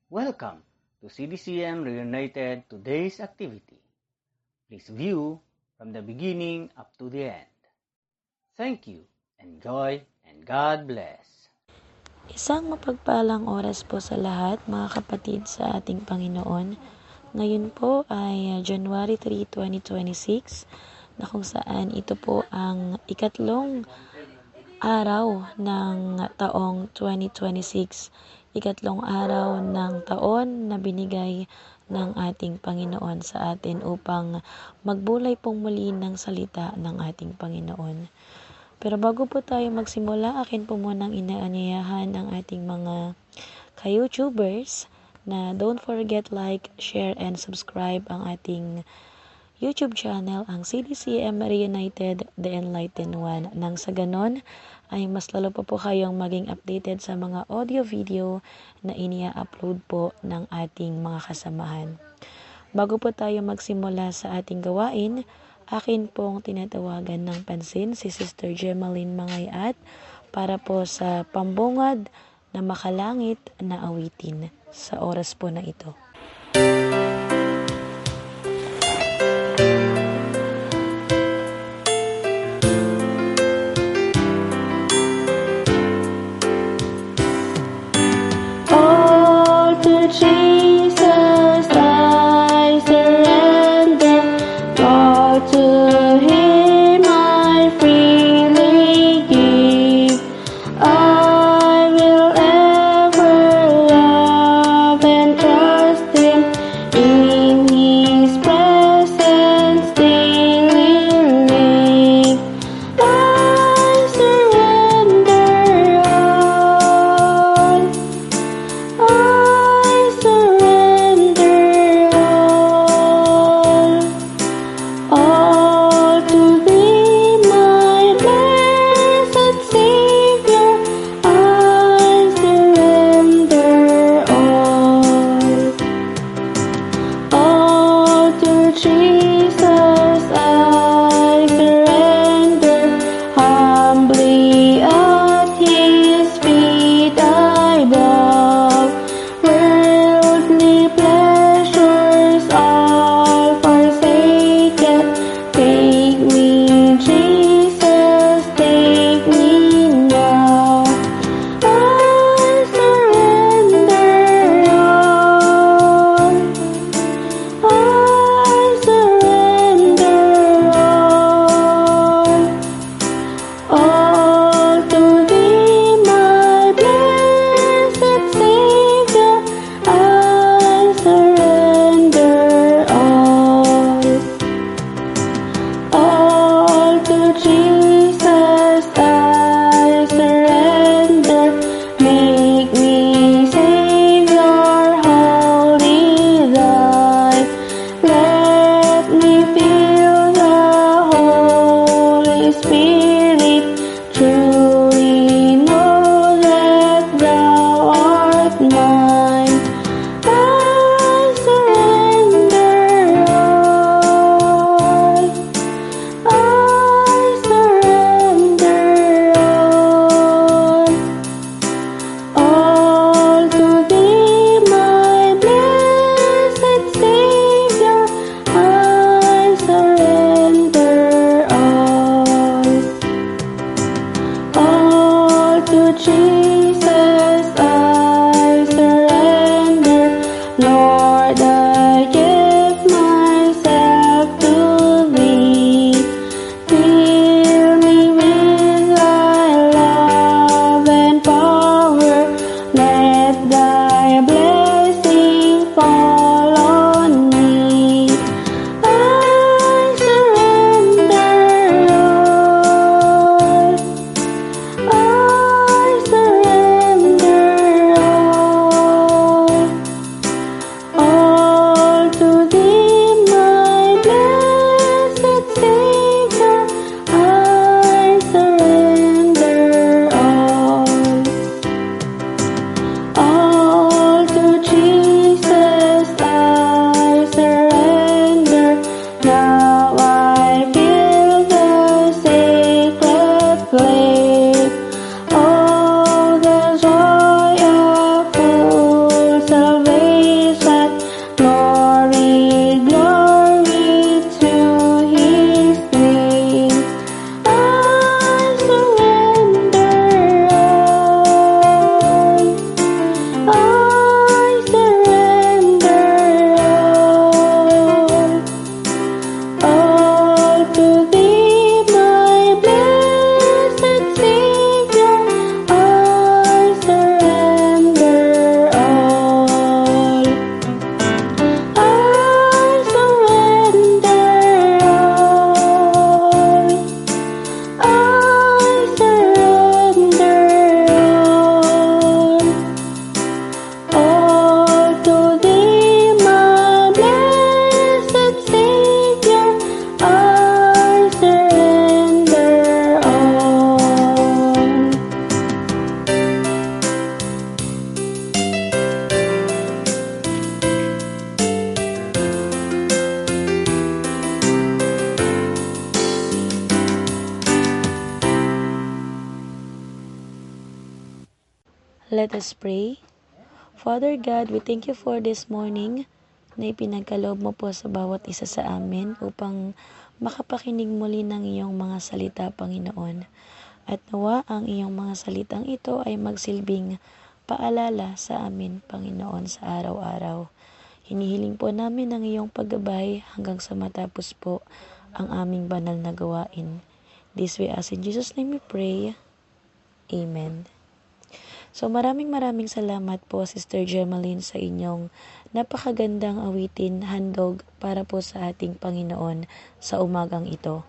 Welcome to CDCM Reunited Today's Activity. Please view from the beginning up to the end. Thank you, enjoy, and God bless. Isang mapagpalang oras po sa lahat mga kapatid sa ating Panginoon. Ngayon po ay January 3, 2026 na kung saan ito po ang ikatlong araw ng taong 2026. Ikatlong araw ng taon na binigay ng ating Panginoon sa atin upang magbulay pong muli ng salita ng ating Panginoon. Pero bago po tayo magsimula, akin po munang inaanyayahan ang ating mga ka-YouTubers na don't forget like, share, and subscribe ang ating YouTube channel, ang CDCM Reunited, The Enlightened One. Nang sa ganon, ay mas lalo po kayong maging updated sa mga audio-video na inia-upload po ng ating mga kasamahan. Bago po tayo magsimula sa ating gawain, akin pong tinatawagan ng pansin si Sister Gemaline Mangayat para po sa pambungad na makalangit na awitin sa oras po na ito. Jesus, I surrender. All to Him I freely give. I will ever love and trust Him. In His presence daily live. I surrender all. I surrender all. Let us pray. Father God, we thank you for this morning na ipinagkaloob mo po sa bawat isa sa amin upang makapakinig muli ng iyong mga salita, Panginoon. At nawa ang iyong mga salitang ito ay magsilbing paalala sa amin, Panginoon, sa araw-araw. Hinihiling po namin ang iyong paggabay hanggang sa matapos po ang aming banal na gawain. This we ask in Jesus' name we pray. Amen. So maraming salamat po, Sister Germaline, sa inyong napakagandang awitin, handog para po sa ating Panginoon sa umagang ito.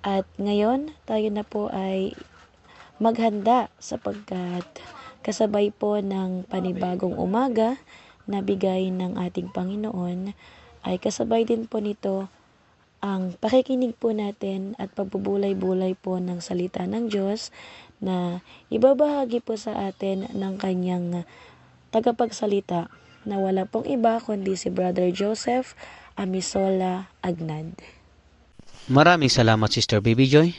At ngayon, tayo na po ay maghanda sapagkat kasabay po ng panibagong umaga na bigay ng ating Panginoon ay kasabay din po nito ang pakikinig po natin at pagbubulay-bulay po ng salita ng Diyos na ibabahagi po sa atin ng kanyang tagapagsalita na wala pong iba kundi si Brother Joseph Amisola Agnad. Maraming salamat, Sister Baby Joy.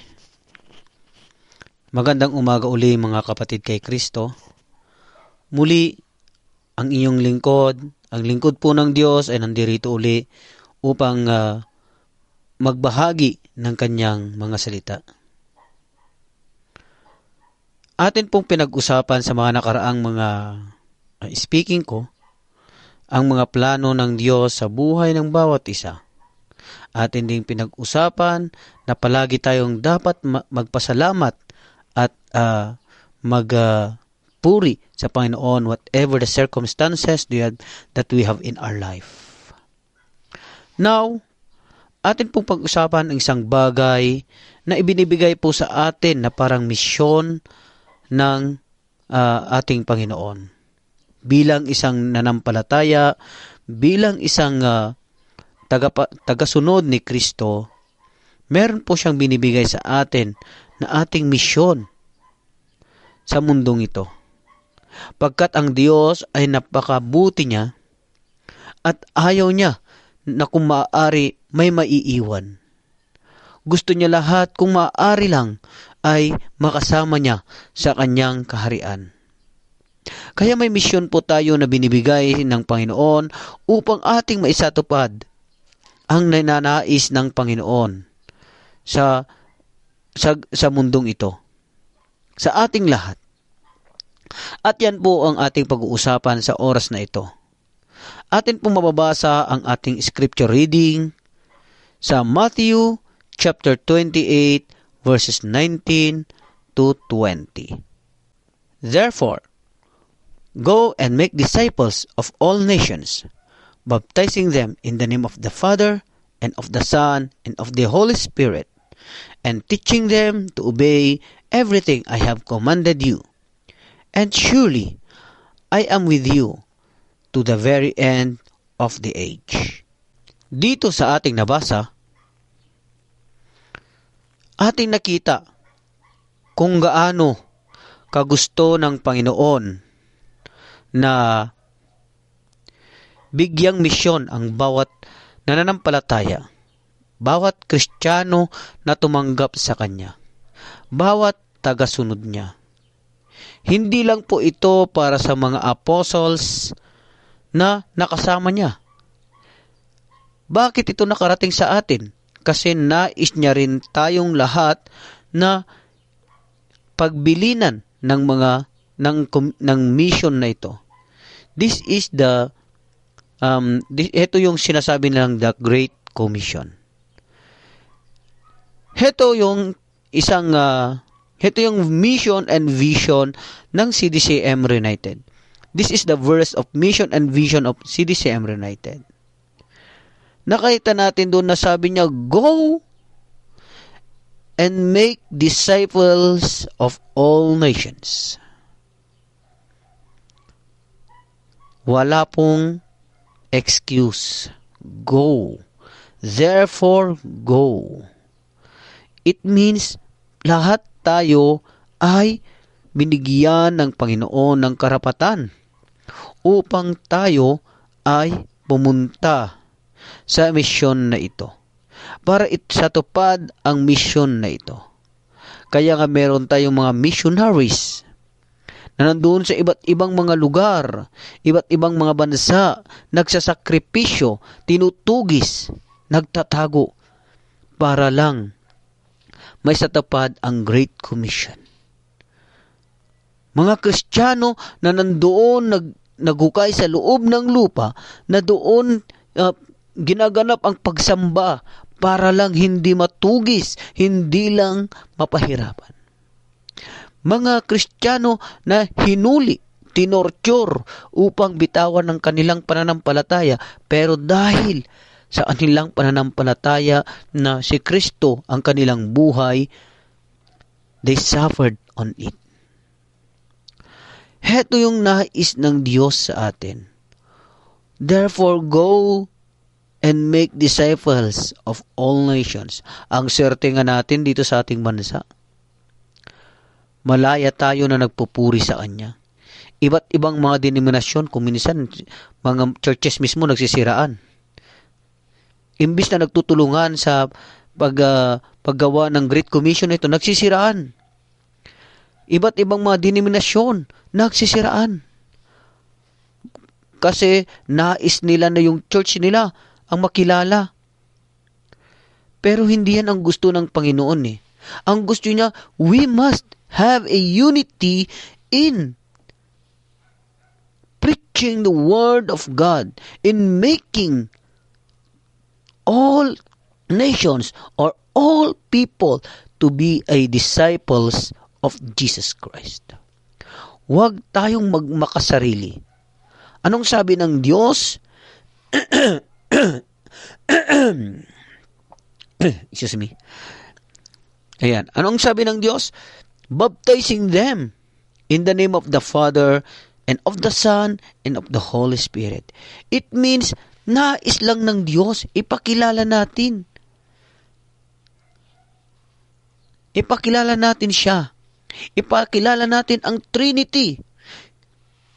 Magandang umaga uli mga kapatid kay Kristo. Muli, ang inyong lingkod, ang lingkod po ng Diyos ay nandirito uli upang magbahagi ng kanyang mga salita. Atin pong pinag-usapan sa mga nakaraang mga speaking ko, ang mga plano ng Diyos sa buhay ng bawat isa. Atin ding pinag-usapan na palagi tayong dapat magpasalamat at magpuri sa Panginoon whatever the circumstances that we have in our life. Now, atin pong pag-usapan ang isang bagay na ibinibigay po sa atin na parang misyon ng ating Panginoon. Bilang isang nanampalataya, bilang isang tagasunod ni Kristo, meron po siyang binibigay sa atin na ating misyon sa mundong ito. Pagkat ang Diyos ay napakabuti niya at ayaw niya na kung maaari may maiiwan. Gusto niya lahat kung maaari lang ay makasama niya sa kanyang kaharian. Kaya may misyon po tayo na binibigay ng Panginoon upang ating maisatupad ang ninanais ng Panginoon sa mundong ito, sa ating lahat. At yan po ang ating pag-uusapan sa oras na ito. Atin po mababasa ang ating scripture reading sa Matthew chapter 28 verses 19 to 20. Therefore, go and make disciples of all nations, baptizing them in the name of the Father, and of the Son, and of the Holy Spirit, and teaching them to obey everything I have commanded you. And surely, I am with you to the very end of the age. Dito sa ating nabasa, ating nakita kung gaano kagusto ng Panginoon na bigyang misyon ang bawat nananampalataya, bawat Kristiyano na tumanggap sa Kanya, bawat tagasunod niya. Hindi lang po ito para sa mga apostles na nakasama niya. Bakit ito nakarating sa atin? Kasi nais niya rin tayong lahat na pagbilinan ng ng mission na ito. This is ito yung sinasabi nilang the Great Commission. Ito yung mission and vision ng CDCM Reunited. This is the verse of mission and vision of CDCM Reunited. Nakita natin doon na sabi niya, go and make disciples of all nations. Wala pong excuse. Go. Therefore, go. It means lahat tayo ay binigyan ng Panginoon ng karapatan upang tayo ay pumunta sa misyon na ito. Para isatupad ang misyon na ito. Kaya nga meron tayong mga missionaries na nandoon sa iba't ibang mga lugar, iba't ibang mga bansa, nagsasakripisyo, tinutugis, nagtatago para lang may satupad ang Great Commission. Mga Kristiyano na nandoon naghukay sa loob ng lupa, na doon ginaganap ang pagsamba para lang hindi matugis, hindi lang mapahirapan. Mga Kristiyano na hinuli, tinorture upang bitawan ng kanilang pananampalataya, pero dahil sa kanilang pananampalataya na si Kristo ang kanilang buhay, they suffered on it. Heto yung nais ng Diyos sa atin. Therefore, go and make disciples of all nations. Ang swerte nga natin dito sa ating bansa. Malaya tayo na nagpupuri sa Kanya. Iba't ibang mga denominasyon, kung minsan, mga churches mismo nagsisiraan. Imbis na nagtutulungan sa paggawa ng Great Commission ito, nagsisiraan. Iba't ibang mga denominasyon, nagsisiraan. Kasi nais nila na yung church nila ang makilala. Pero hindi yan ang gusto ng Panginoon eh. Ang gusto niya, we must have a unity in preaching the Word of God, in making all nations or all people to be a disciples of Jesus Christ. Huwag tayong magmakasarili. Anong sabi ng Diyos? Excuse me. Ayan. Anong sabi ng Diyos? Baptizing them in the name of the Father and of the Son and of the Holy Spirit. It means, nais lang ng Diyos, ipakilala natin. Ipakilala natin siya. Ipakilala natin ang Trinity.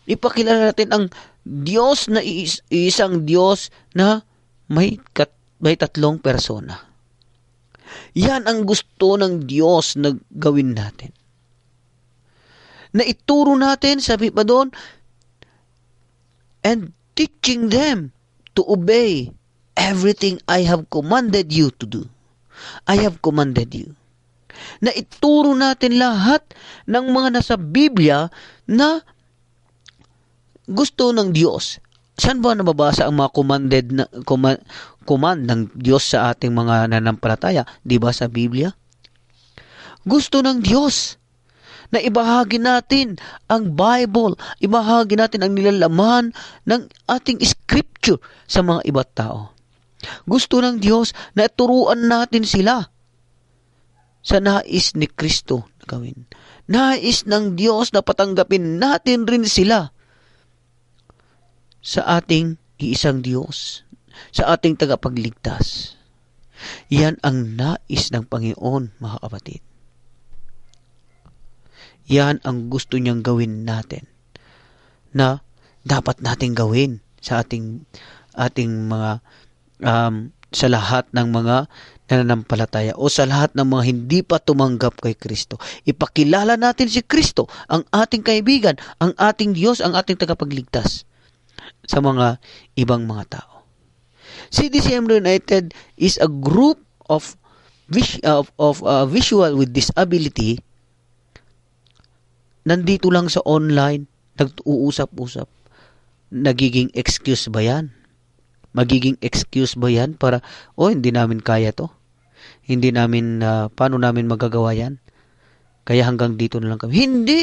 Ipakilala natin ang Diyos na isang Diyos na may tatlong persona. Yan ang gusto ng Diyos na gawin natin. Na ituro natin, sabi pa doon, and teaching them to obey everything I have commanded you to do. I have commanded you. Na ituro natin lahat ng mga nasa Biblia na gusto ng Diyos. Saan ba nababasa ang mga command ng Diyos sa ating mga nanampalataya? Di ba sa Biblia? Gusto ng Diyos na ibahagi natin ang Bible, ibahagi natin ang nilalaman ng ating scripture sa mga iba't tao. Gusto ng Diyos na turuan natin sila sa nais ni Kristo na gawin. Nais ng Diyos na patanggapin natin rin sila sa ating iisang Diyos, sa ating tagapagligtas. Yan ang nais ng Panginoon, mga kapatid. Yan ang gusto niyang gawin natin, na dapat nating gawin sa ating mga sa lahat ng mga nananampalataya o sa lahat ng mga hindi pa tumanggap kay Kristo. Ipakilala natin si Kristo, ang ating kaibigan, ang ating Diyos, ang ating tagapagligtas sa mga ibang mga tao. CDCM Reunited is a group of visual with disability. Nandito lang sa online, nag-uusap-usap. Nagiging excuse ba yan? Magiging excuse ba yan para, hindi namin kaya to. Hindi namin, paano namin magagawa yan? Kaya hanggang dito na lang kami. Hindi!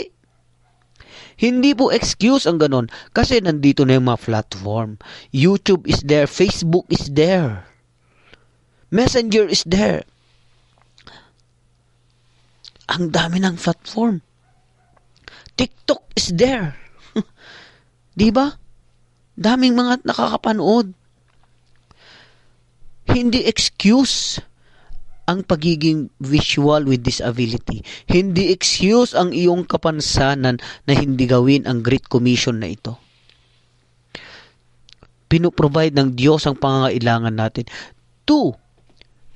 Hindi po excuse ang ganon. Kasi nandito na yung mga platform. YouTube is there. Facebook is there. Messenger is there. Ang dami ng platform. TikTok is there. Di ba? Daming mga nakakapanood. Hindi excuse ang pagiging visual with disability. Hindi excuse ang iyong kapansanan na hindi gawin ang Great Commission na ito. Pinoprovide ng Diyos ang pangangailangan natin to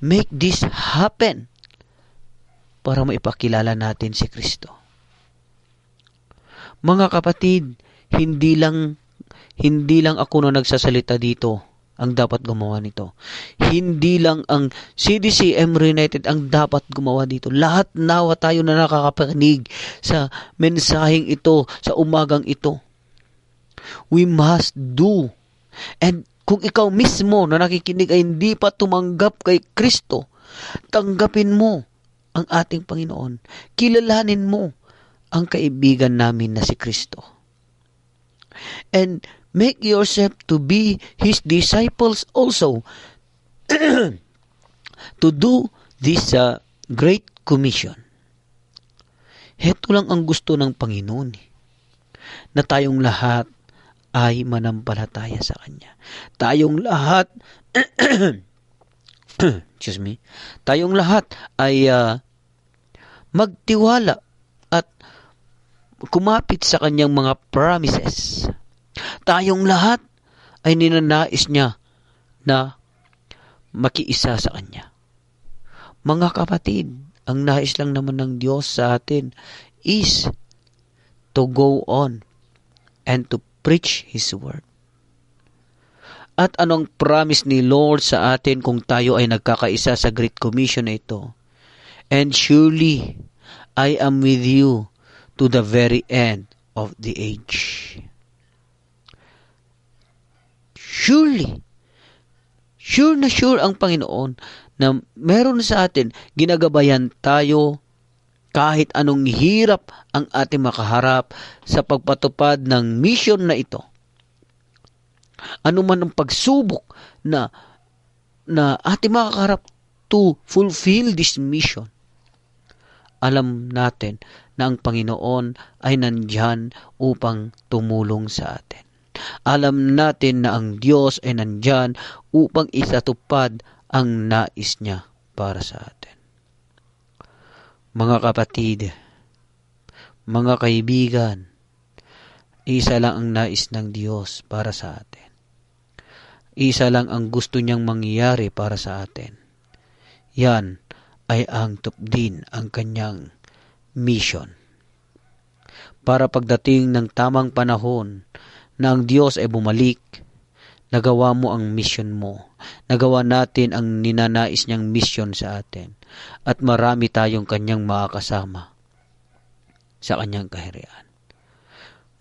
make this happen para maipakilala natin si Kristo. Mga kapatid, hindi lang ako na nagsasalita dito ang dapat gumawa nito. Hindi lang ang CDCM Reunited ang dapat gumawa dito. Lahat nawa tayo na nakakapakinig sa mensaheng ito, sa umagang ito. We must do. And kung ikaw mismo na nakikinig ay hindi pa tumanggap kay Kristo, tanggapin mo ang ating Panginoon. Kilalanin mo ang kaibigan namin na si Kristo. And make yourself to be His disciples also to do this Great Commission. Heto lang ang gusto ng Panginoon, na tayong lahat ay manampalataya sa Kanya. Tayong lahat tayong lahat ay magtiwala at kumapit sa Kanyang mga promises. Tayong lahat ay ninanais niya na makiisa sa Kanya. Mga kapatid, ang nais lang naman ng Diyos sa atin is to go on and to preach His Word. At anong promise ni Lord sa atin kung tayo ay nagkakaisa sa Great Commission na ito? And surely, I am with you to the very end of the age. Surely, sure na sure ang Panginoon na meron sa atin, ginagabayan tayo kahit anong hirap ang ating makaharap sa pagpatupad ng mission na ito. Ano man ang pagsubok na ating makaharap to fulfill this mission, alam natin na ang Panginoon ay nandyan upang tumulong sa atin. Alam natin na ang Diyos ay nandyan upang isatupad ang nais niya para sa atin. Mga kapatid, mga kaibigan, isa lang ang nais ng Diyos para sa atin. Isa lang ang gusto niyang mangyari para sa atin. Yan ay ang tupdin ang kanyang mission. Para pagdating ng tamang panahon na ang Diyos ay bumalik, nagawa mo ang mission mo. Nagawa natin ang ninanais niyang mission sa atin. At marami tayong kanyang makakasama sa kanyang kaharian.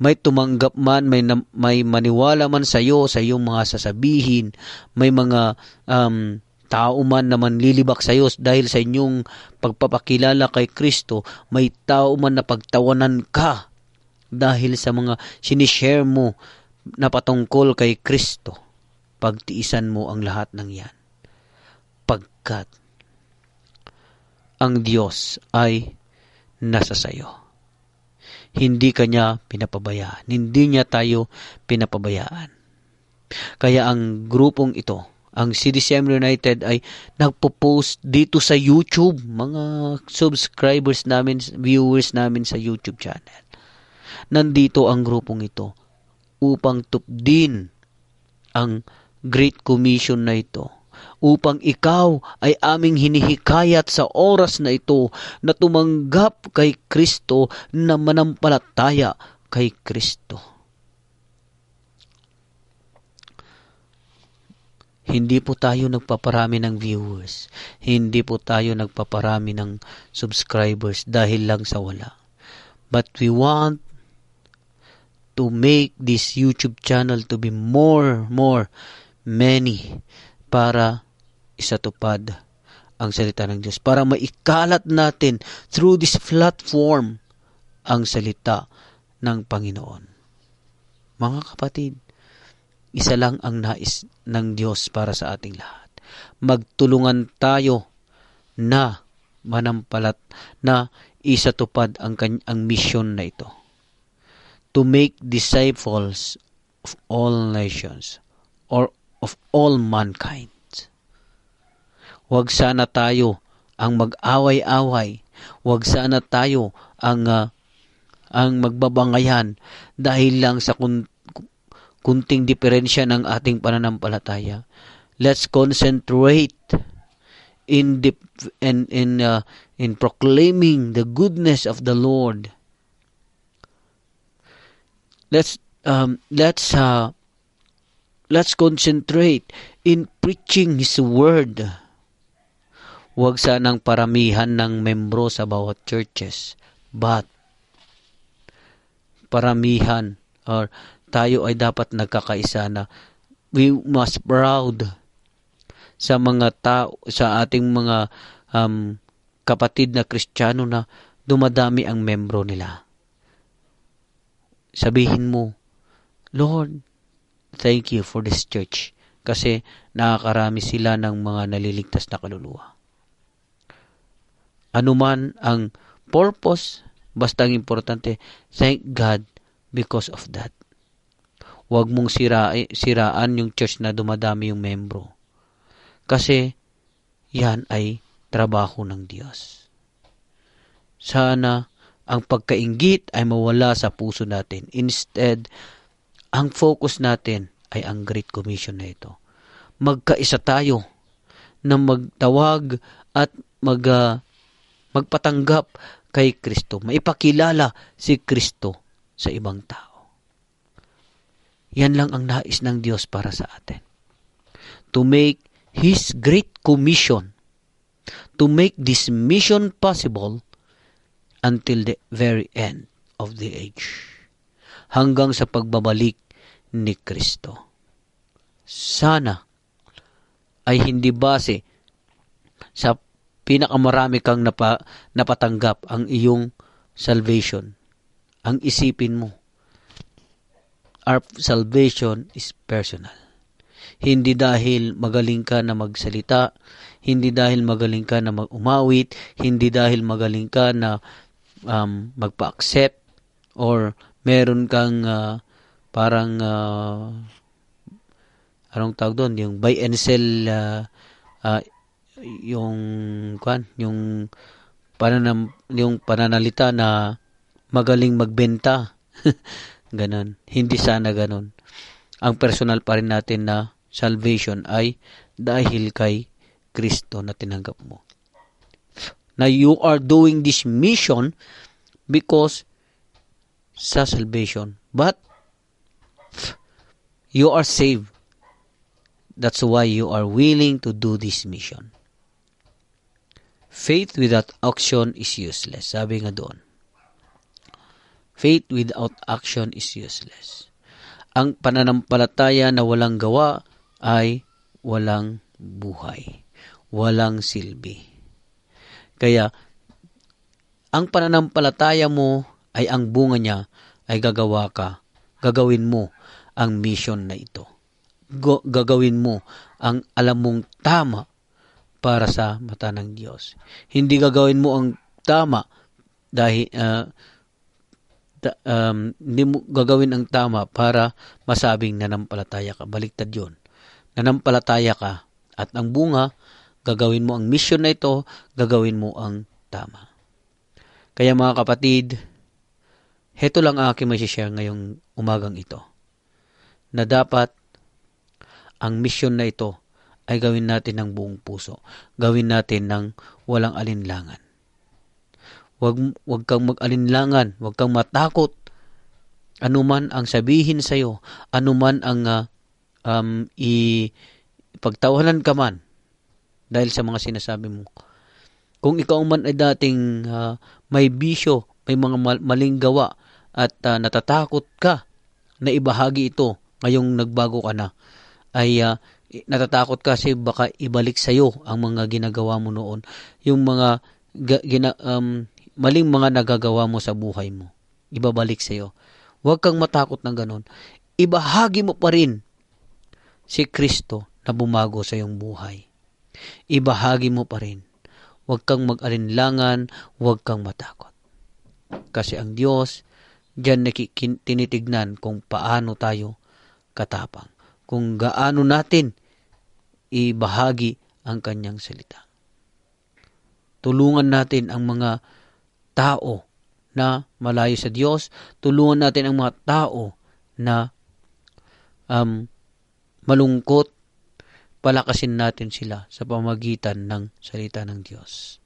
May tumanggap man, may maniwala man sa iyo, sa iyong mga sasabihin, may mga tao man na manlilibak sa iyo dahil sa inyong pagpapakilala kay Kristo, may tao man na pagtawanan ka dahil sa mga sinishare mo na patungkol kay Kristo. Pagtiisan mo ang lahat ng yan. Pagkat ang Diyos ay nasa sayo. Hindi Kanya pinapabayaan. Hindi Niya tayo pinapabayaan. Kaya ang grupong ito, ang CDCM United ay nagpo-post dito sa YouTube, mga subscribers namin, viewers namin sa YouTube channel. Nandito ang grupong ito upang tupdin ang Great Commission na ito. Upang ikaw ay aming hinihikayat sa oras na ito na tumanggap kay Kristo, na manampalataya kay Kristo. Hindi po tayo nagpaparami ng viewers. Hindi po tayo nagpaparami ng subscribers dahil lang sa wala. But we want to make this YouTube channel to be many, para isatupad ang salita ng Diyos. Para maikalat natin through this platform ang salita ng Panginoon. Mga kapatid, isa lang ang nais ng Diyos para sa ating lahat. Magtulungan tayo na manampalat na isatupad ang mission na ito. To make disciples of all nations or of all mankind. Huwag sana tayo ang mag-away-away. Huwag sana tayo ang magbabangayan dahil lang sa kunting diferensya ng ating pananampalataya. Let's concentrate in proclaiming the goodness of the Lord. let's concentrate in preaching His Word. Huwag sanang paramihan ng membro sa bawat churches, but paramihan or tayo ay dapat nagkakaisa na we must proud sa mga tao, sa ating mga kapatid na Kristiyano na dumadami ang membro nila. Sabihin mo, Lord, thank you for this church kasi nakakarami sila ng mga naliligtas na kaluluwa. Anuman ang purpose, basta ang importante, thank God because of that. Huwag mong siraan yung church na dumadami yung membro. Kasi yan ay trabaho ng Diyos. Sana ang pagkainggit ay mawala sa puso natin. Instead, ang focus natin ay ang Great Commission na ito. Magkaisa tayo na magtawag at magpatanggap kay Kristo. Maipakilala si Kristo sa ibang tao. Yan lang ang nais ng Diyos para sa atin. To make His Great Commission, to make this mission possible until the very end of the age. Hanggang sa pagbabalik ni Kristo. Sana ay hindi base sa pinakamarami kang napatanggap ang iyong salvation. Ang isipin mo, our salvation is personal. Hindi dahil magaling ka na magsalita, hindi dahil magaling ka na umawit, hindi dahil magaling ka na magpa-accept, or meron kang parang anong tawag doon, yung buy and sell, yung pananalita na magaling magbenta. Ganon. Hindi sana ganon. Ang personal pa rin natin na salvation ay dahil kay Kristo na tinanggap mo. Now you are doing this mission because sa salvation. But you are saved. That's why you are willing to do this mission. Faith without action is useless. Sabi nga doon. Faith without action is useless. Ang pananampalataya na walang gawa ay walang buhay. Walang silbi. Kaya, ang pananampalataya mo ay ang bunga niya ay gagawin mo ang mission na ito. Gagawin mo ang alam mong tama para sa mata ng Diyos. Hindi gagawin mo ang tama dahil hindi mo gagawin ang tama para masabing nanampalataya ka. Baliktad yun. Nanampalataya ka at ang bunga, gagawin mo ang mission na ito, gagawin mo ang tama. Kaya mga kapatid, heto lang ang aking may-share ngayong umagang ito. Na dapat ang mission na ito ay gawin natin ng buong puso. Gawin natin ng walang alinlangan. Huwag kang mag-alinlangan, huwag kang matakot. Anuman ang sabihin sa iyo, anuman ang ipagtawanan ka man dahil sa mga sinasabi mo. Kung ikaw man ay dating may bisyo, may mga maling gawa at natatakot ka na ibahagi ito ngayong nagbago ka na, ay natatakot ka kasi baka ibalik sa iyo ang mga ginagawa mo noon, yung mga maling mga nagagawa mo sa buhay mo, ibabalik sa iyo. Huwag kang matakot ng ganon. Ibahagi mo pa rin si Kristo na bumago sa iyong buhay. Ibahagi mo pa rin. Huwag kang mag-alinlangan, huwag kang matakot. Kasi ang Diyos, diyan tinitignan kung paano tayo katapang. Kung gaano natin ibahagi ang kanyang salita. Tulungan natin ang mga tao na malayo sa Diyos. Tulungan natin ang mga tao na malungkot. Palakasin natin sila sa pamagitan ng salita ng Diyos.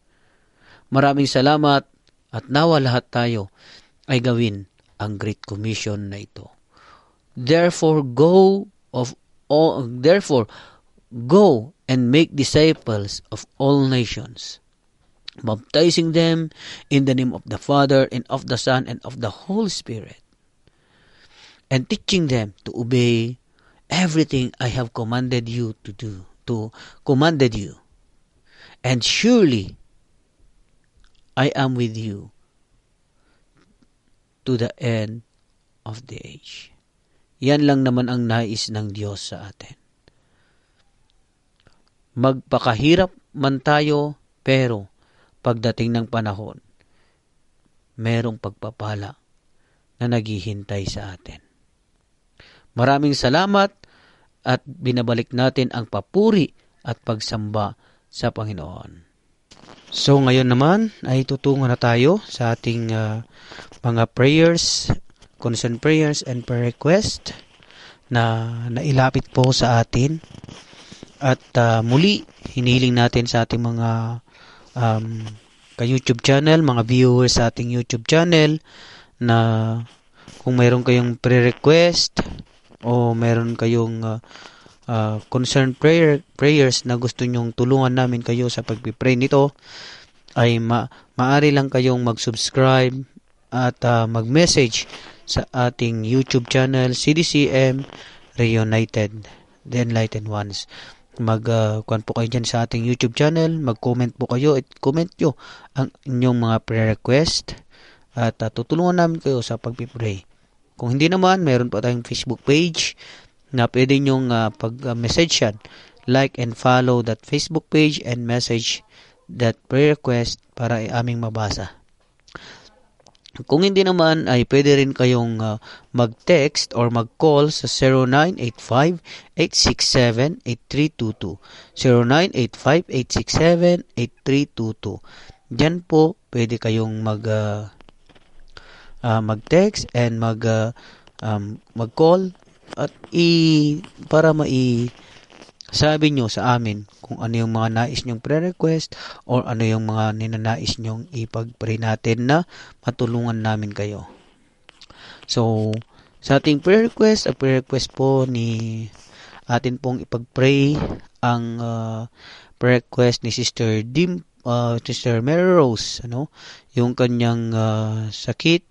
Maraming salamat at nawa lahat tayo ay gawin ang Great Commission na ito. Therefore go and make disciples of all nations, baptizing them in the name of the Father and of the Son and of the Holy Spirit, and teaching them to obey everything I have commanded you. And surely I am with you to the end of the age. Yan lang naman ang nais ng Diyos sa atin. Magpakahirap man tayo, pero pagdating ng panahon, merong pagpapala na naghihintay sa atin. Maraming salamat at binabalik natin ang papuri at pagsamba sa Panginoon. So ngayon naman ay tutungo na tayo sa ating mga prayers, concern prayers and prayer request na nailapit po sa atin. At muli, hiniling natin sa ating mga ka-YouTube channel, mga viewers sa ating YouTube channel, na kung mayroon kayong prayer request o mayroon kayong concern prayers na gusto nyong tulungan namin kayo sa pagpipray nito, ay maaari lang kayong mag-subscribe at mag-message sa ating YouTube channel, CDCM Reunited, The Enlightened Ones. Kuhan po kayo dyan sa ating YouTube channel, mag-comment po kayo at comment nyo ang inyong mga prayer request at tutulungan namin kayo sa pagpipray. Kung hindi naman, mayroon po tayong Facebook page na pwede nyong pag-message yan. Like and follow that Facebook page and message that prayer request para aming mabasa. Kung hindi naman, ay pwede rin kayong mag-text or mag-call sa 0985-867-8322. 0985-867-8322. Diyan po, pwede kayong mag-text and mag-call at para sabi nyo sa amin kung ano yung mga nais nyong prayer request or ano yung mga ninanais nyong ipag-pray natin na matulungan namin kayo. So, sa ating prayer request po ni atin pong ipag-pray ang prayer request ni Sister Mary Rose, yung kanyang sakit,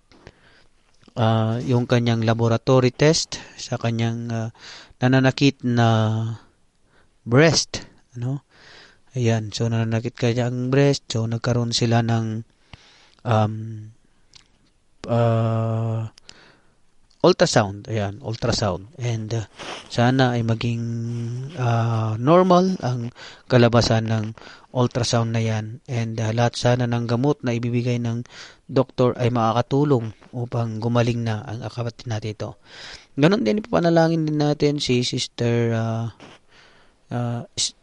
yung kanyang laboratory test sa kanyang nananakit na breast, Ayan, so nananakit kanya ang breast, so nagkaroon sila ng ultrasound, and sana ay maging normal ang kalabasan ng ultrasound na yan, and lahat sana ng gamot na ibibigay ng doktor ay makakatulong upang gumaling na ang kapatid natin ito. Ganon din, ipapanalangin din natin si Sister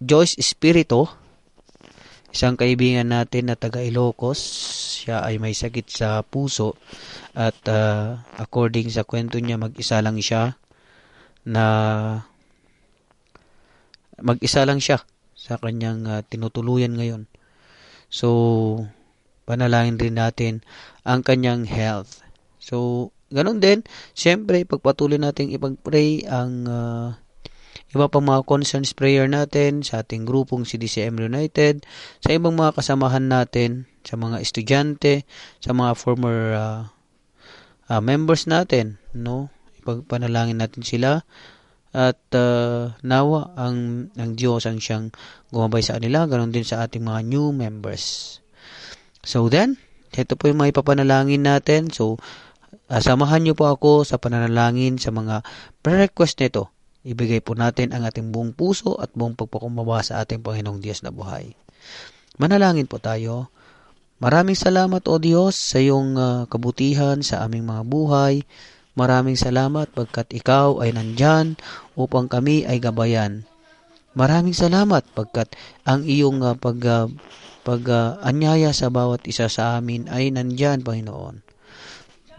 Joyce Espirito, isang kaibigan natin na taga Ilocos. Siya ay may sakit sa puso at according sa kwento niya, mag-isa lang siya sa kanyang tinutuluyan ngayon. So, panalangin rin natin ang kanyang health. So, ganun din, siyempre, pagpatuloy natin ipag-pray ang iba pang mga concerns prayer natin sa ating grupong CDCM United, sa ibang mga kasamahan natin, sa mga estudyante, sa mga former members natin, ipagpanalangin natin sila at nawa ang Diyos ang siyang gumabay sa kanila, ganoon din sa ating mga new members. So then, ito po yung mga ipapanalangin natin. So, samahan niyo po ako sa pananalangin sa mga prayer request nito. Ibigay po natin ang ating buong puso at buong pagpakumbaba sa ating Panginoong Diyos na buhay. Manalangin po tayo. Maraming salamat, O Diyos, sa iyong kabutihan sa aming mga buhay. Maraming salamat pagkat Ikaw ay nandyan upang kami ay gabayan. Maraming salamat pagkat ang iyong anyaya sa bawat isa sa amin ay nandyan, Panginoon.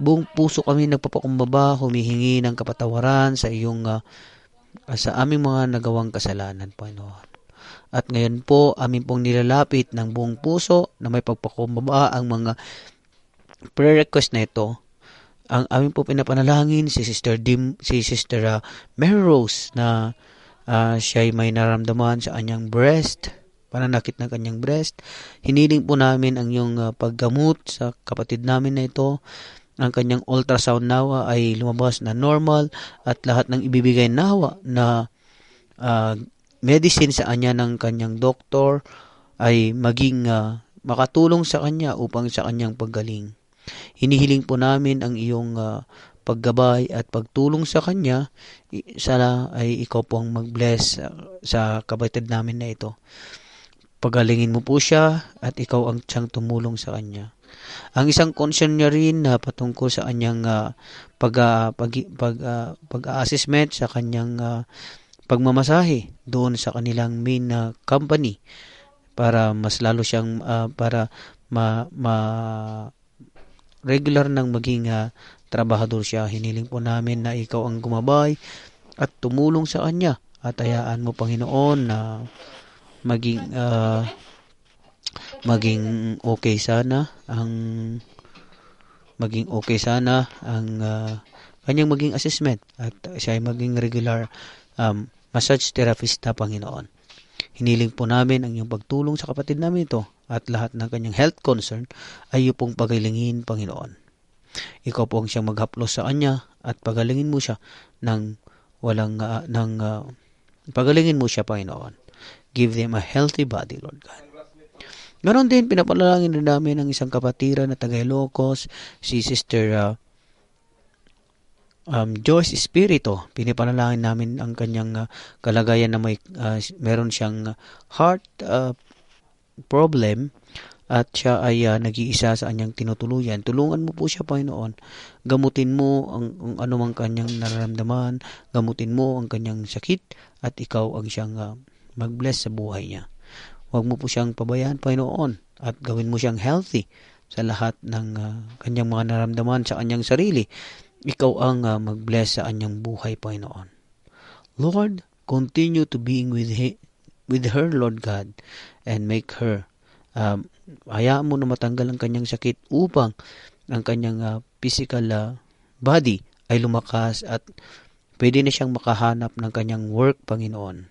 Buong puso kami nagpapakumbaba, humihingi ng kapatawaran sa iyong sa aming mga nagawang kasalanan, Panginoon. At ngayon po, amin pong nilalapit ng buong puso na may pagpakumbaba ang mga prayer request na ito. Ang amin po pinapanalangin si Sister Mary Rose na siya ay may naramdaman sa kanyang breast, pananakit ng kanyang breast. Hiniling po namin ang iyong paggamot sa kapatid namin na ito. Ang kanyang ultrasound nawa ay lumabas na normal at lahat ng ibibigay nawa na medicine sa kanya ng kanyang doktor ay maging makatulong sa kanya upang sa kanyang paggaling. Hinihiling po namin ang iyong paggabay at pagtulong sa kanya. Sana ay ikaw po ang mag-bless sa kapatid namin na ito. Pagalingin mo po siya at ikaw ang siyang tumulong sa kanya. Ang isang concern niya rin na patungkol sa kanyang pag-assessment sa kanyang pagmamasahe doon sa kanilang main company para mas lalo siyang para regular nang maging trabahador siya. Hiniling po namin na ikaw ang gumabay at tumulong sa kanya at hayaan mo, Panginoon, na maging okay sana ang kanyang maging assessment at siya ay maging regular massage therapist na, Panginoon. Hiniling po namin ang iyong pagtulong sa kapatid namin ito at lahat ng kanyang health concern ay iyong pong pagalingin, Panginoon. Ikaw po ang siyang maghaplos sa kanya at pagalingin mo siya pagalingin mo siya, Panginoon. Give them a healthy body, Lord God. Ganon din, pinapanalangin rin namin ang isang kapatira na taga Ilocos, si Sister Joyce Espiritu. Pinapanalangin namin ang kanyang kalagayan na meron siyang heart problem at siya ay nag-iisa sa kanyang tinutuluyan. Tulungan mo po siya, Panginoon. Gamutin mo ang anumang kanyang nararamdaman, gamutin mo ang kanyang sakit at ikaw ang siyang mag-bless sa buhay niya. Huwag mo po siyang pabayaan, Panginoon, at gawin mo siyang healthy sa lahat ng kanyang mga naramdaman sa kanyang sarili. Ikaw ang mag-bless sa kanyang buhay, Panginoon. Lord, continue to being with her, Lord God, and make her hayaan mo na matanggal ang kanyang sakit upang ang kanyang physical body ay lumakas at pwede na siyang makahanap ng kanyang work, Panginoon.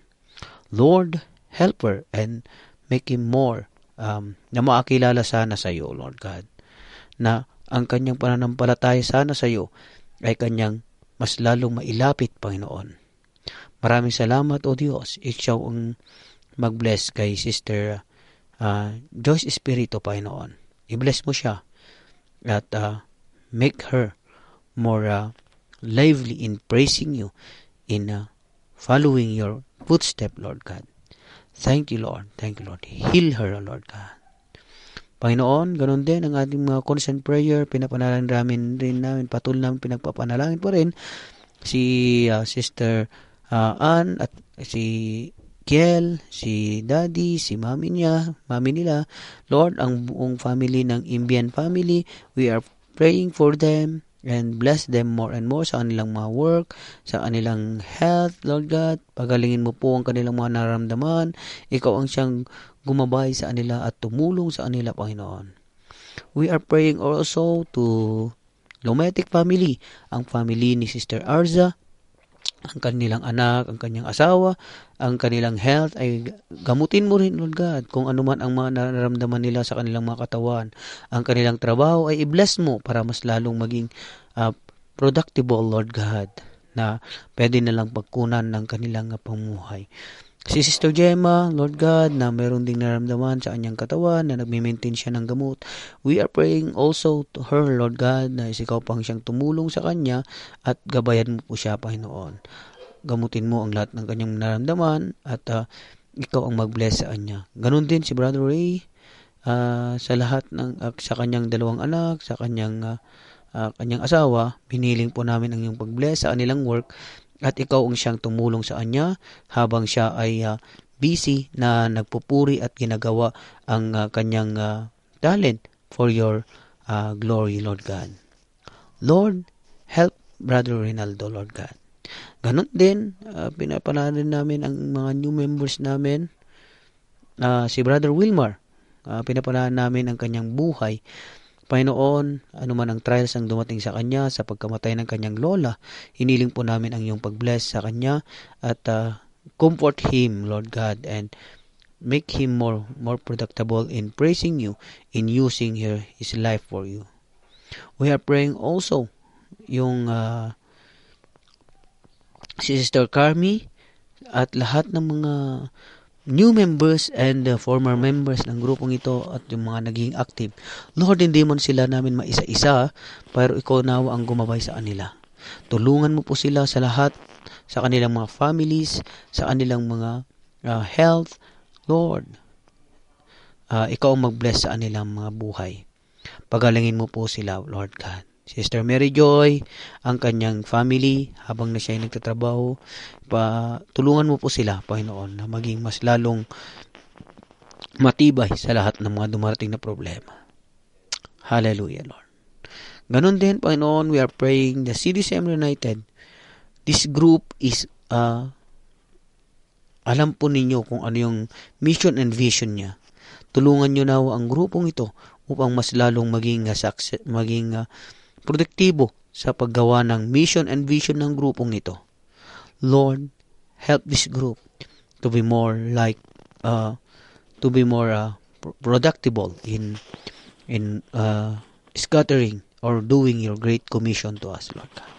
Lord, help her and make him more na makakilala sana sa iyo, Lord God, na ang kanyang pananampalataya sana sa iyo ay kanyang mas lalong mailapit, Panginoon. Maraming salamat, O Diyos. Ikaw ang mag-bless kay Sister Joyce Espiritu, Panginoon. I-bless mo siya at make her more lively in praising you, in following your footstep, Lord God. Thank you, Lord. Thank you, Lord. Heal her, Lord God. Panginoon, ganun din ang ating mga constant prayer. Pinapanalangin rin namin, patuloy namin pinagpapanalangin po rin si Sister Ann at si Kiel, si Daddy, si mami nila. Lord, ang buong family ng Imbian family, we are praying for them and bless them more and more sa kanilang mga work, sa kanilang health, Lord God. Pagalingin mo po ang kanilang mga nararamdaman. Ikaw ang siyang gumabay sa kanila at tumulong sa kanila, Panginoon. We are praying also to Lometic family, ang family ni Sister Arza, ang kanilang anak, ang kanyang asawa, ang kanilang health ay gamutin mo rin, Lord God, kung ano man ang mga nararamdaman nila sa kanilang mga katawan. Ang kanilang trabaho ay i-bless mo para mas lalong maging productive, Lord God, na pwede nalang pagkunan ng kanilang pamuhay. Si Sister Gemma, Lord God, na meron ding nararamdaman sa kanyang katawan, na nagme-maintain siya ng gamot. We are praying also to her, Lord God, na ikaw pang siyang tumulong sa kanya at gabayan mo po siya, Panginoon. Gamutin mo ang lahat ng kanyang nararamdaman at ikaw ang mag-bless sa kanya. Ganun din si Brother Ray, sa lahat ng sa kanyang dalawang anak, sa kanyang asawa, piniling po namin ang iyong pag-bless sa kanilang work at ikaw ang siyang tumulong sa kanya habang siya ay busy na nagpupuri at ginagawa ang kanyang talent for your glory, Lord God. Lord, help Brother Rinaldo, Lord God. Ganon din, pinapanalangin namin ang mga new members namin. Si Brother Wilmar, pinapanalangin namin ang kanyang buhay. Panginoon, anuman ang trials ang dumating sa kanya sa pagkamatay ng kanyang lola, hiniling po namin ang iyong pag-bless sa kanya at comfort him, Lord God, and make him more productive in praising you, in using his life for you. We are praying also yung si Sister Carmi at lahat ng mga new members and former members ng grupong ito at yung mga naging active. Lord, hindi man sila namin maisa-isa, pero ikaw nawa ang gumabay sa kanila. Tulungan mo po sila sa lahat, sa kanilang mga families, sa kanilang mga health. Lord, ikaw ang mag-bless sa kanilang mga buhay. Pagalingin mo po sila, Lord God. Sister Mary Joy, ang kanyang family, habang na siya ay nagtatrabaho, tulungan mo po sila, Panginoon, na maging mas lalong matibay sa lahat ng mga dumarating na problema. Hallelujah, Lord. Ganon din, Panginoon, we are praying the CDCM United. This group is, alam po ninyo kung ano yung mission and vision niya. Tulungan nyo na ang grupong ito upang mas lalong maging produktibo sa paggawa ng mission and vision ng grupong ito. Lord, help this group to be more productive in scattering or doing your great commission to us, Lord God.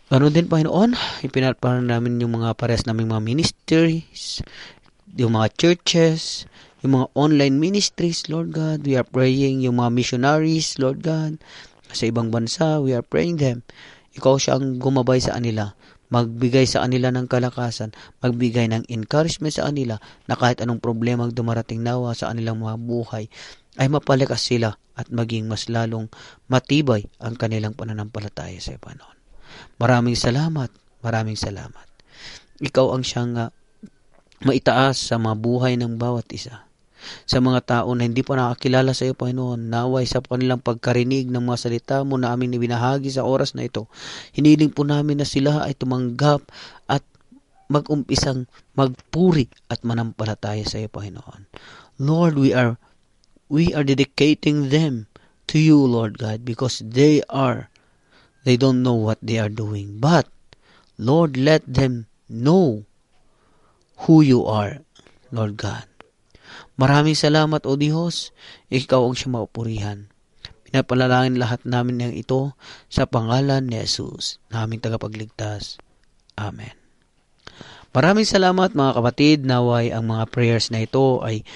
Ano din, Panginoon, ipinatparan namin yung mga pares naming mga ministries, yung mga churches, yung mga online ministries, Lord God. We are praying yung mga missionaries, Lord God, sa ibang bansa. We are praying them. Ikaw siya ang gumabay sa kanila, magbigay sa kanila ng kalakasan, magbigay ng encouragement sa kanila na kahit anong problema dumarating nawa sa kanilang mga buhay, ay mapalakas sila at maging mas lalong matibay ang kanilang pananampalataya sa Panginoon. Maraming salamat, maraming salamat. Ikaw ang siyang maitaas sa mga buhay ng bawat isa. Sa mga tao na hindi pa nakakilala sa iyo, Panginoon, naway sa kanilang pagkarinig ng mga salita mo na aming ibinahagi sa oras na ito. Hiniling po namin na sila ay tumanggap at mag-umpisang magpuri at manampalataya sa iyo, Panginoon. Lord, we are dedicating them to you, Lord God, because they don't know what they are doing. But, Lord, let them know who you are, Lord God. Maraming salamat, O Diyos. Ikaw ang siyang mapupurihan. Pinapalalangin lahat namin ng ito sa pangalan ni Jesus, na aming tagapagligtas. Amen. Maraming salamat, mga kapatid. Naway ang mga prayers na ito ay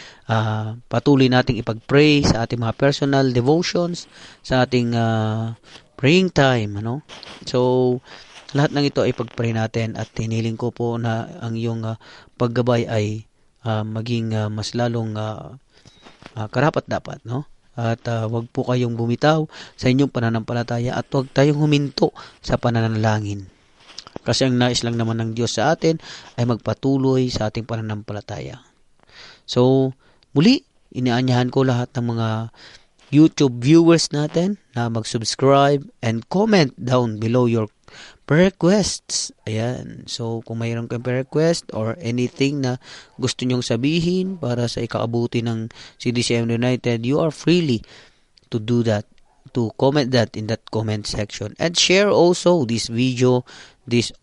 patuloy nating ipag-pray sa ating mga personal devotions, sa ating praying time. So, lahat ng ito ay pag-pray natin at hiniling ko po na ang iyong paggabay ay maging mas lalong karapat-dapat, At wag po kayong bumitaw sa inyong pananampalataya at wag tayong huminto sa pananalangin. Kasi ang nais lang naman ng Diyos sa atin ay magpatuloy sa ating pananampalataya. So, muli, inaanyahan ko lahat ng mga YouTube viewers natin na mag-subscribe and comment down below your prayer requests. Ayan. So, kung mayroon kayong prayer request or anything na gusto nyong sabihin para sa ikaabuti ng CDCM United, you are freely to do that, to comment that in that comment section. And share also this video,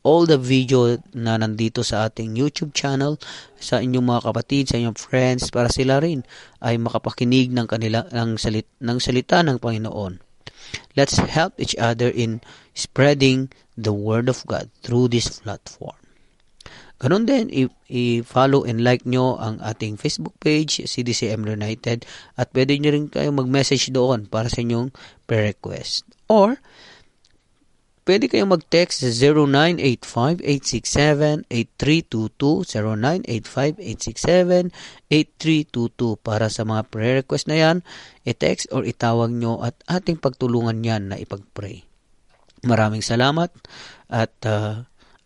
all the video na nandito sa ating YouTube channel sa inyong mga kapatid, sa inyong friends, para sila rin ay makapakinig ng salita ng Panginoon. Let's help each other in spreading the Word of God through this platform. Ganon din, i-follow and like nyo ang ating Facebook page, CDCM United, at pwede nyo rin kayo mag-message doon para sa inyong prayer request. Or, pwede kayong mag-text sa 0985-867-8322, 0985-867-8322 para sa mga prayer request na yan, i-text or itawag nyo at ating pagtulungan yan na ipag-pray. Maraming salamat at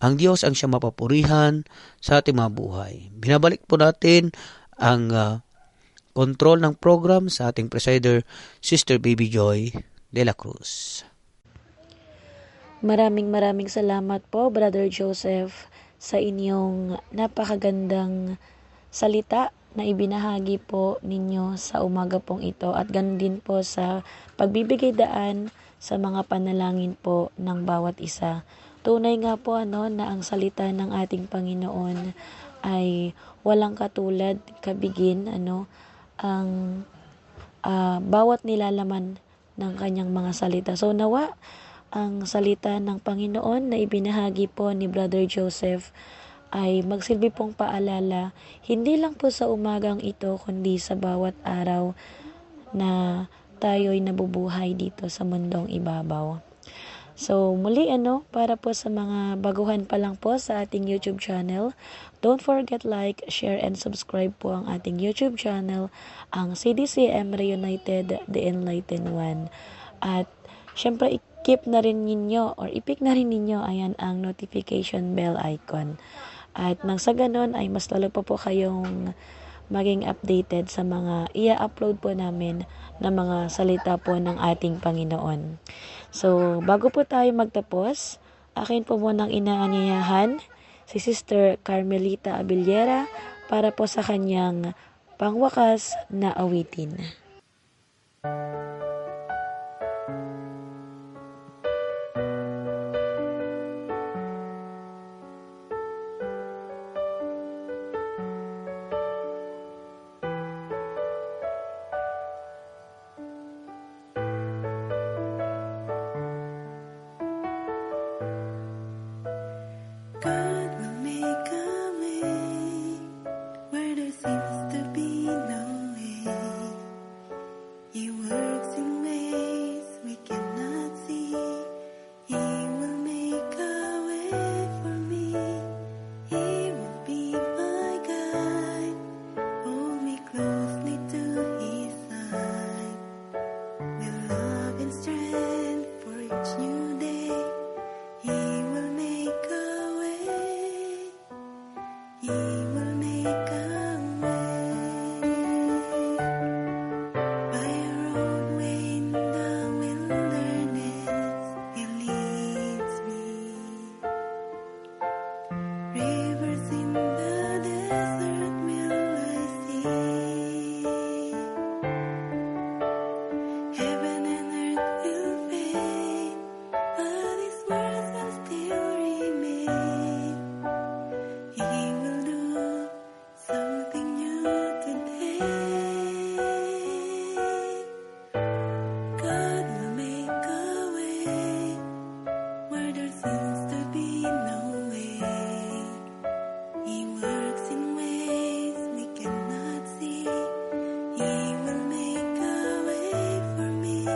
ang Diyos ang siyang mapapurihan sa ating mga buhay. Binabalik po natin ang control ng program sa ating presider, Sister Baby Joy de la Cruz. Maraming salamat po, Brother Joseph, sa inyong napakagandang salita na ibinahagi po ninyo sa umaga pong ito at ganun din po sa pagbibigay daan sa mga panalangin po ng bawat isa. Tunay nga po na ang salita ng ating Panginoon ay walang katulad, kabigin, ang bawat nilalaman ng kanyang mga salita. So nawa ang salita ng Panginoon na ibinahagi po ni Brother Joseph ay magsilbi pong paalala, hindi lang po sa umagang ito, kundi sa bawat araw na tayo'y nabubuhay dito sa mundong ibabaw. So, muli para po sa mga baguhan pa lang po sa ating YouTube channel, don't forget like, share, and subscribe po ang ating YouTube channel, ang CDCM Reunited, The Enlightened One. At, syempre, i-keep na rin ninyo or i-pick na rin ninyo ayan ang notification bell icon. At nang sa ganon ay mas lalo pa po kayong maging updated sa mga i-upload po namin na mga salita po ng ating Panginoon. So, bago po tayo magtapos, akin po munang inaanyayahan si Sister Carmelita Abellera para po sa kanyang pangwakas na awitin. God will make a way where there seems to be no way. He works in ways we cannot see. He will make a way for me. He will be my guide. Hold me closely to His side. With love and strength for each new day. He will make a way. He will make a way. By a roadway in the wilderness, He leads me. Rivers in the desert will I see. Heaven and earth will fade, but His words will still remain. He will do something new today. God will make a way where there seems to be no way. He works in ways we cannot see. He will make a way for me.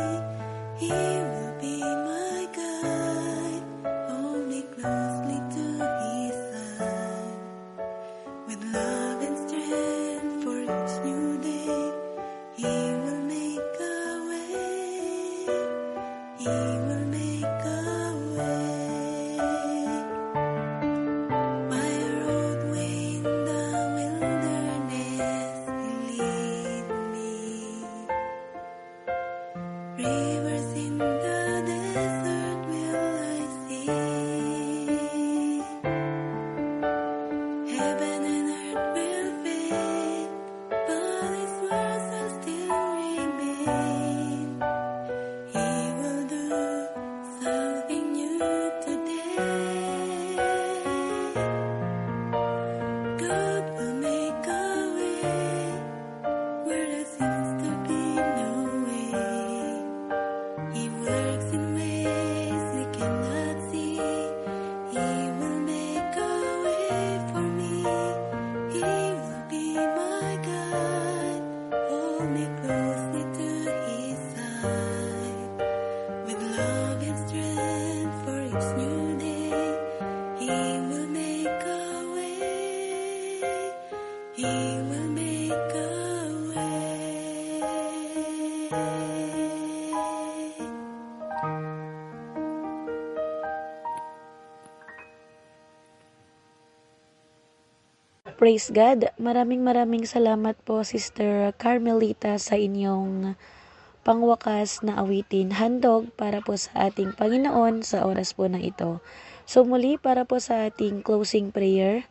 He will be my guide. Hold me closely to His side. With love and strength for each new day. He will make a way. He will make a way. By a roadway in the wilderness, He lead me. Rivers in the desert will I see. Heaven and earth will fade, but His words will still remain. He will do something new today. God will make a way where there seems to be no way. He works in ways we cannot see. He will make a way for me. He will be my guide. Hold me closely to His side. With love and strength for each new day. He will make a way. He will make a way. Praise God! Maraming salamat po Sister Carmelita sa inyong pangwakas na awitin, handog para po sa ating Panginoon sa oras po na ito. So muli para po sa ating closing prayer,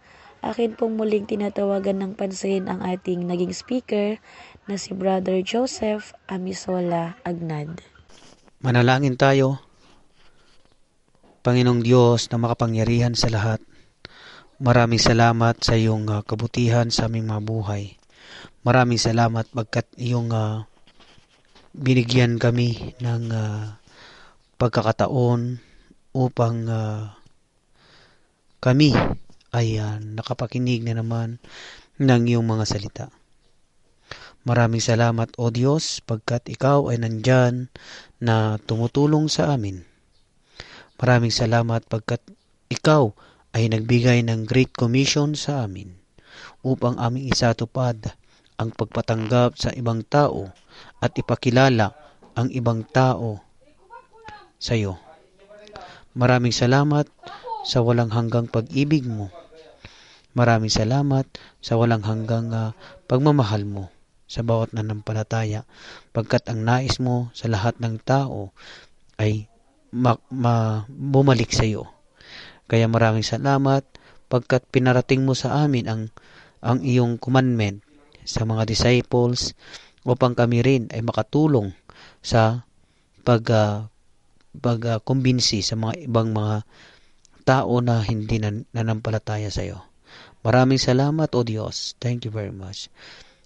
Akin pong muling tinatawagan ng pansin ang ating naging speaker na si Brother Joseph Amisola Agnad. Manalangin tayo. Panginoong Diyos na makapangyarihan sa lahat, maraming salamat sa iyong kabutihan sa aming mga buhay. Maraming salamat pagkat iyong binigyan kami ng pagkakataon upang kami ay nakapakinig na naman ng iyong mga salita. Maraming salamat, O Diyos, pagkat ikaw ay nandyan na tumutulong sa amin. Maraming salamat pagkat ikaw ay nagbigay ng Great Commission sa amin upang aming isatupad ang pagpatanggap sa ibang tao at ipakilala ang ibang tao sa iyo. Maraming salamat sa walang hanggang pag-ibig mo. Maraming salamat sa walang hanggang pagmamahal mo sa bawat nanampalataya pagkat ang nais mo sa lahat ng tao ay bumalik sa iyo. Kaya maraming salamat pagkat pinarating mo sa amin ang iyong commandment sa mga disciples upang kami rin ay makatulong sa pagkumbinsi sa mga ibang mga tao na hindi nanampalataya sa iyo. Maraming salamat, O Diyos. Thank you very much.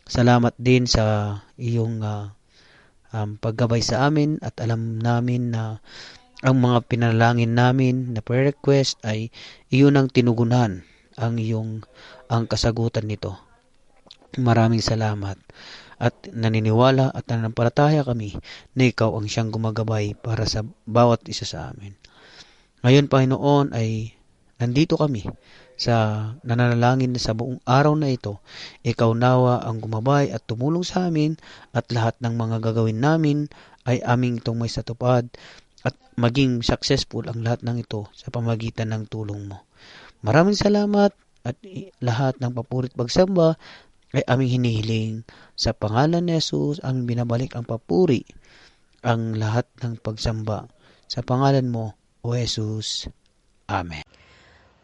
Salamat din sa iyong paggabay sa amin at alam namin na ang mga pinalangin namin na prayer request ay iyon ang tinugunan ang kasagutan nito. Maraming salamat at naniniwala at nananampalataya kami na ikaw ang siyang gumagabay para sa bawat isa sa amin. Ngayon, Panginoon, ay nandito kami sa nananalangin na sa buong araw na ito. Ikaw nawa ang gumabay at tumulong sa amin at lahat ng mga gagawin namin ay aming itong may satupad at maging successful ang lahat ng ito sa pamagitan ng tulong mo. Maraming salamat at lahat ng papurit pagsamba ay aming hinihiling sa pangalan ni Jesus. Aming binabalik ang papuri, ang lahat ng pagsamba sa pangalan mo, O Jesus. Amen.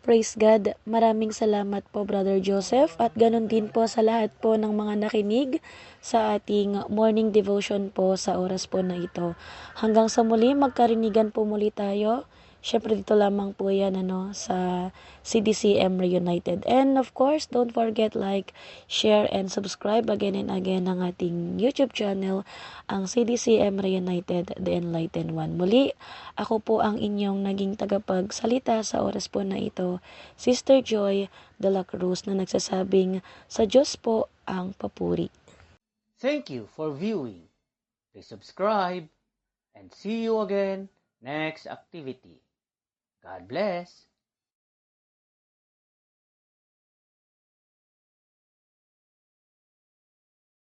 Praise God. Maraming salamat po, Brother Joseph, at ganun din po sa lahat po ng mga nakinig sa ating morning devotion po sa oras po na ito. Hanggang sa muli, magkarinigan po muli tayo. Syempre dito lamang po yan sa CDCM Reunited. And of course, don't forget share, and subscribe again and again ng ating YouTube channel, ang CDCM Reunited, The Enlightened One. Muli, ako po ang inyong naging tagapagsalita sa oras po na ito, Sister Joy de la Cruz, na nagsasabing sa Diyos po ang papuri. Thank you for viewing. Please subscribe and see you again next activity. God bless.